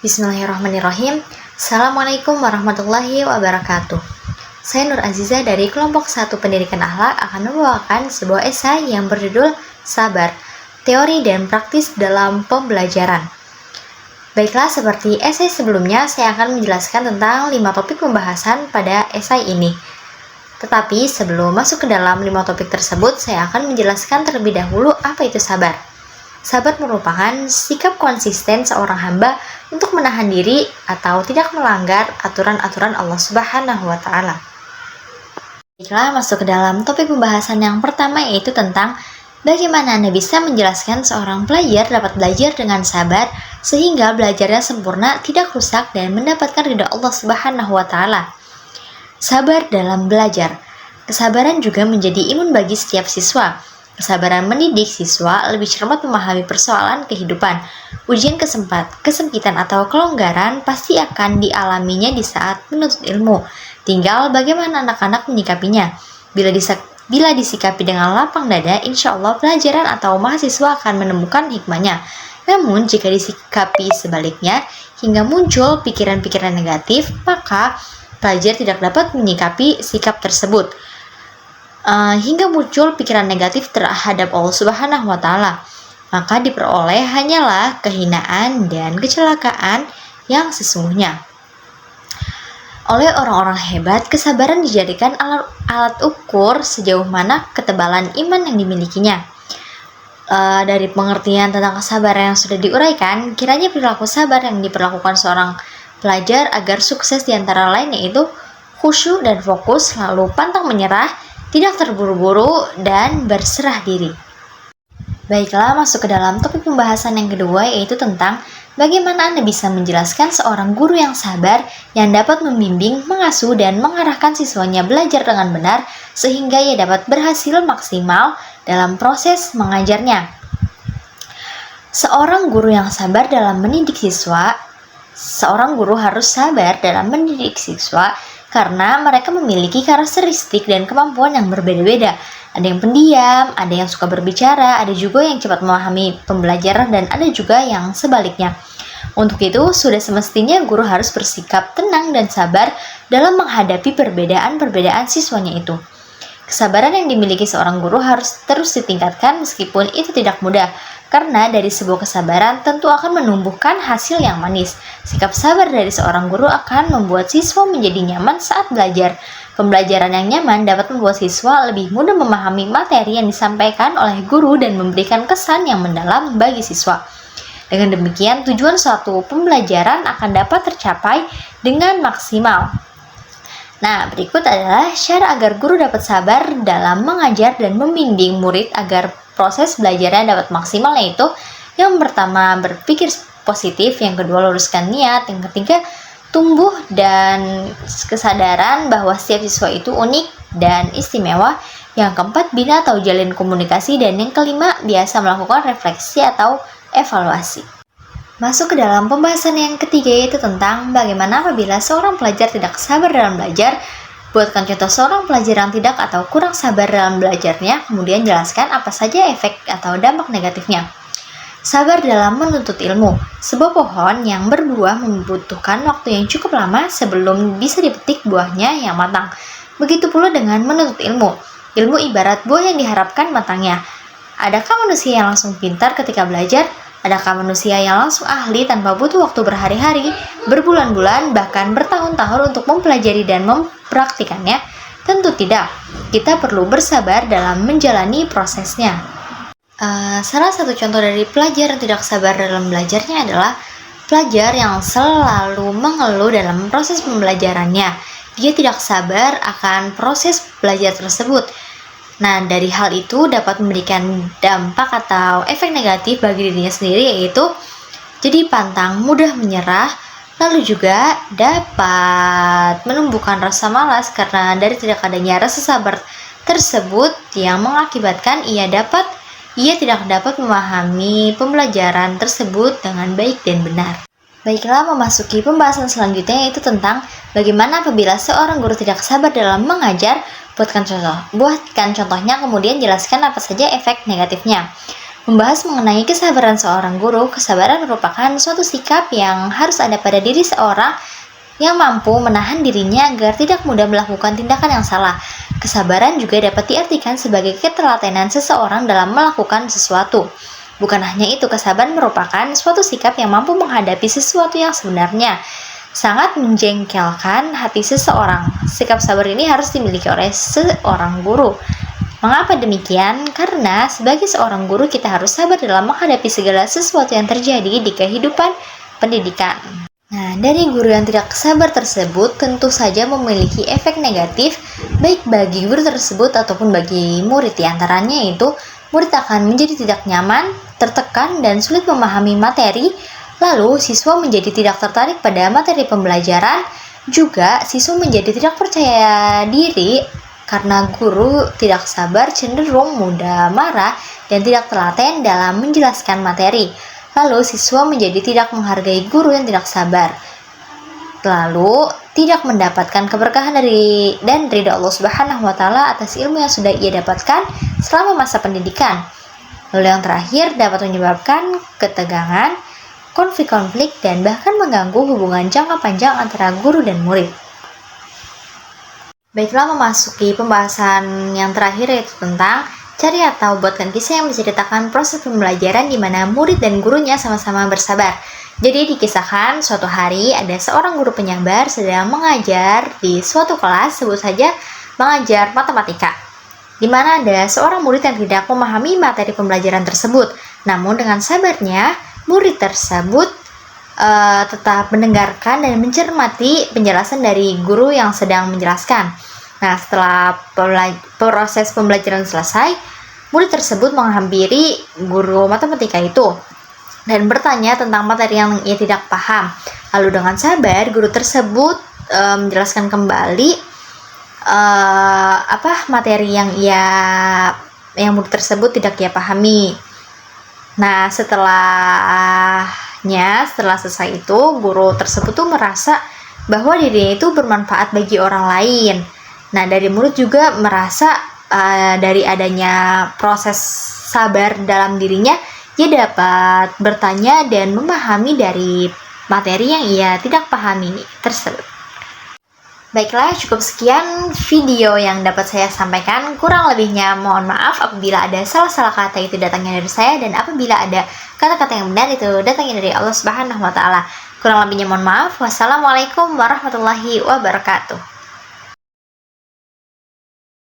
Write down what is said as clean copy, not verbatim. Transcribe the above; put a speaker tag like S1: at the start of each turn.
S1: Bismillahirrahmanirrahim. Assalamualaikum warahmatullahi wabarakatuh. Saya Nur Aziza dari kelompok 1 Pendidikan Akhlak akan membawakan sebuah esai yang berjudul Sabar, Teori dan Praktis dalam Pembelajaran. Baiklah, seperti esai sebelumnya, saya akan menjelaskan tentang 5 topik pembahasan pada esai ini. Tetapi sebelum masuk ke dalam 5 topik tersebut, saya akan menjelaskan terlebih dahulu apa itu sabar. Sabar merupakan sikap konsisten seorang hamba untuk menahan diri atau tidak melanggar aturan-aturan Allah Subhanahu wa Ta'ala. Baiklah, masuk ke dalam topik pembahasan yang pertama, yaitu tentang bagaimana Anda bisa menjelaskan seorang pelajar dapat belajar dengan sabar sehingga belajarnya sempurna, tidak rusak, dan mendapatkan ridha Allah Subhanahu wa Ta'ala. Sabar dalam belajar. Kesabaran juga menjadi imun bagi setiap siswa. Kesabaran mendidik siswa lebih cermat memahami persoalan kehidupan. Ujian kesempitan atau kelonggaran pasti akan dialaminya di saat menuntut ilmu. Tinggal bagaimana anak-anak menyikapinya. Bila disikapi dengan lapang dada, insya Allah pelajaran atau mahasiswa akan menemukan hikmahnya. Namun jika disikapi sebaliknya, hingga muncul pikiran-pikiran negatif, maka pelajar tidak dapat menyikapi sikap tersebut. Hingga muncul pikiran negatif terhadap Allah Subhanahu wa Ta'ala, maka diperoleh hanyalah kehinaan dan kecelakaan yang sesungguhnya. Oleh orang-orang hebat, kesabaran dijadikan alat ukur sejauh mana ketebalan iman yang dimilikinya. Dari pengertian tentang kesabaran yang sudah diuraikan, kiranya perilaku sabar yang diperlakukan seorang pelajar agar sukses diantara lain yaitu khusyuk dan fokus, lalu pantang menyerah, tidak terburu-buru, dan berserah diri. Baiklah, masuk ke dalam topik pembahasan yang kedua, yaitu tentang bagaimana Anda bisa menjelaskan seorang guru yang sabar yang dapat membimbing, mengasuh, dan mengarahkan siswanya belajar dengan benar sehingga ia dapat berhasil maksimal dalam proses mengajarnya. Seorang guru yang sabar dalam mendidik siswa, seorang guru harus sabar dalam mendidik siswa karena mereka memiliki karakteristik dan kemampuan yang berbeda-beda. Ada yang pendiam, ada yang suka berbicara, ada juga yang cepat memahami pembelajaran, dan ada juga yang sebaliknya. Untuk itu, sudah semestinya guru harus bersikap tenang dan sabar dalam menghadapi perbedaan-perbedaan siswanya itu. Kesabaran yang dimiliki seorang guru harus terus ditingkatkan meskipun itu tidak mudah, karena dari sebuah kesabaran tentu akan menumbuhkan hasil yang manis. Sikap sabar dari seorang guru akan membuat siswa menjadi nyaman saat belajar. Pembelajaran yang nyaman dapat membuat siswa lebih mudah memahami materi yang disampaikan oleh guru dan memberikan kesan yang mendalam bagi siswa. Dengan demikian, tujuan suatu pembelajaran akan dapat tercapai dengan maksimal. Nah, berikut adalah cara agar guru dapat sabar dalam mengajar dan membimbing murid agar proses belajarnya dapat maksimal, yaitu yang pertama berpikir positif, yang kedua luruskan niat, yang ketiga tumbuh dan kesadaran bahwa setiap siswa itu unik dan istimewa, yang keempat bina atau jalin komunikasi, dan yang kelima biasa melakukan refleksi atau evaluasi. Masuk ke dalam pembahasan yang ketiga, yaitu tentang bagaimana apabila seorang pelajar tidak sabar dalam belajar. Buatkan contoh seorang pelajar yang tidak atau kurang sabar dalam belajarnya, kemudian jelaskan apa saja efek atau dampak negatifnya. Sabar dalam menuntut ilmu. Sebuah pohon yang berbuah membutuhkan waktu yang cukup lama sebelum bisa dipetik buahnya yang matang. Begitu pula dengan menuntut ilmu. Ilmu ibarat buah yang diharapkan matangnya. Adakah manusia yang langsung pintar ketika belajar? Adakah manusia yang langsung ahli tanpa butuh waktu berhari-hari, berbulan-bulan, bahkan bertahun-tahun untuk mempelajari dan mempraktikannya? Tentu tidak. Kita perlu bersabar dalam menjalani prosesnya. Salah satu contoh dari pelajar yang tidak sabar dalam belajarnya adalah pelajar yang selalu mengeluh dalam proses pembelajarannya. Dia tidak sabar akan proses belajar tersebut. Nah, dari hal itu dapat memberikan dampak atau efek negatif bagi dirinya sendiri, yaitu jadi pantang, mudah menyerah, lalu juga dapat menumbuhkan rasa malas karena dari tidak adanya rasa sabar tersebut yang mengakibatkan ia tidak dapat memahami pembelajaran tersebut dengan baik dan benar. Baiklah, memasuki pembahasan selanjutnya, yaitu tentang bagaimana apabila seorang guru tidak sabar dalam mengajar. Buatkan contohnya, kemudian jelaskan apa saja efek negatifnya. Membahas mengenai kesabaran seorang guru, kesabaran merupakan suatu sikap yang harus ada pada diri seorang yang mampu menahan dirinya agar tidak mudah melakukan tindakan yang salah. Kesabaran juga dapat diartikan sebagai ketelatenan seseorang dalam melakukan sesuatu. Bukan hanya itu, kesabaran merupakan suatu sikap yang mampu menghadapi sesuatu yang sebenarnya sangat menjengkelkan hati seseorang. Sikap sabar ini harus dimiliki oleh seorang guru. Mengapa demikian? Karena sebagai seorang guru kita harus sabar dalam menghadapi segala sesuatu yang terjadi di kehidupan pendidikan. Nah, dari guru yang tidak sabar tersebut tentu saja memiliki efek negatif baik bagi guru tersebut ataupun bagi murid. Di antaranya yaitu murid akan menjadi tidak nyaman, tertekan, dan sulit memahami materi. Lalu siswa menjadi tidak tertarik pada materi pembelajaran. Juga siswa menjadi tidak percaya diri karena guru tidak sabar, cenderung mudah marah dan tidak telaten dalam menjelaskan materi. Lalu siswa menjadi tidak menghargai guru yang tidak sabar. Lalu tidak mendapatkan keberkahan dan ridha Allah Subhanahu wa taala atas ilmu yang sudah ia dapatkan selama masa pendidikan. Lalu yang terakhir dapat menyebabkan ketegangan, konflik-konflik, dan bahkan mengganggu hubungan jangka panjang antara guru dan murid. Baiklah, memasuki pembahasan yang terakhir yaitu tentang cari atau buatkan kisah yang menceritakan proses pembelajaran di mana murid dan gurunya sama-sama bersabar. Jadi dikisahkan suatu hari ada seorang guru penyabar sedang mengajar di suatu kelas, sebut saja mengajar matematika, di mana ada seorang murid yang tidak memahami materi pembelajaran tersebut. Namun dengan sabarnya, murid tersebut tetap mendengarkan dan mencermati penjelasan dari guru yang sedang menjelaskan. Nah, setelah proses pembelajaran selesai, murid tersebut menghampiri guru matematika itu dan bertanya tentang materi yang ia tidak paham. Lalu dengan sabar, guru tersebut menjelaskan kembali materi yang murid tersebut tidak ia pahami. Nah, setelah selesai itu, guru tersebut tuh merasa bahwa dirinya itu bermanfaat bagi orang lain. Nah, dari murid juga merasa dari adanya proses sabar dalam dirinya, ia dapat bertanya dan memahami dari materi yang ia tidak pahami tersebut. Baiklah, cukup sekian video yang dapat saya sampaikan. Kurang lebihnya mohon maaf apabila ada salah-salah kata itu datangnya dari saya, dan apabila ada kata-kata yang benar itu datangnya dari Allah Subhanahu wa taala. Kurang lebihnya mohon maaf. Wassalamualaikum warahmatullahi wabarakatuh.